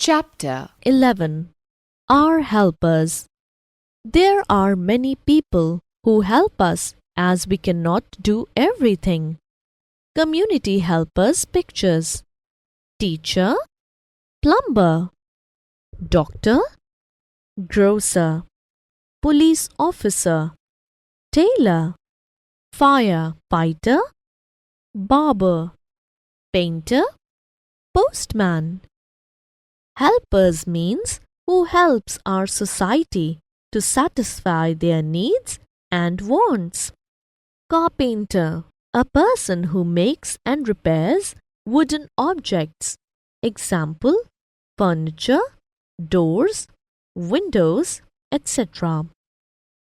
Chapter 11. Our helpers. There are many people who help us as we cannot do everything. Community helpers pictures: teacher, plumber, doctor, grocer, police officer, tailor, firefighter, barber, painter, postman. Helpers means who helps our society to satisfy their needs and wants. Carpenter, a person who makes and repairs wooden objects. Example: furniture, doors, windows, etc.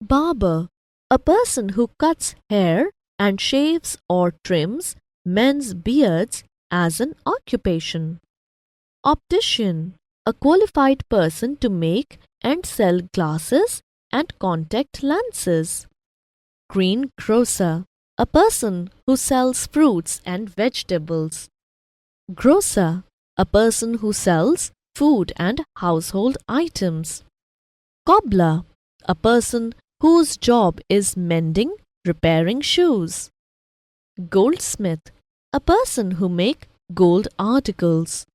Barber, a person who cuts hair and shaves or trims men's beards as an occupation. Optician, a qualified person to make and sell glasses and contact lenses. Greengrocer, a person who sells fruits and vegetables. Grocer, a person who sells food and household items. Cobbler, a person whose job is mending, repairing shoes. Goldsmith, a person who makes gold articles.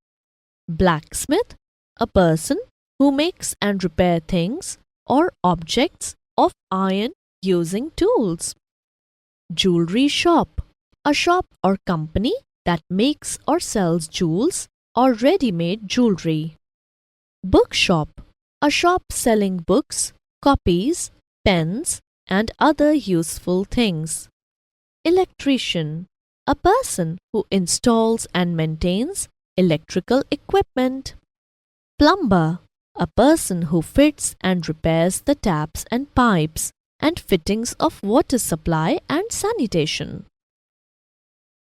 Blacksmith, a person who makes and repairs things or objects of iron using tools. Jewelry shop, a shop or company that makes or sells jewels or ready-made jewelry. Bookshop, a shop selling books, copies, pens, and other useful things. Electrician, a person who installs and maintains electrical equipment. Plumber, a person who fits and repairs the taps and pipes and fittings of water supply and sanitation.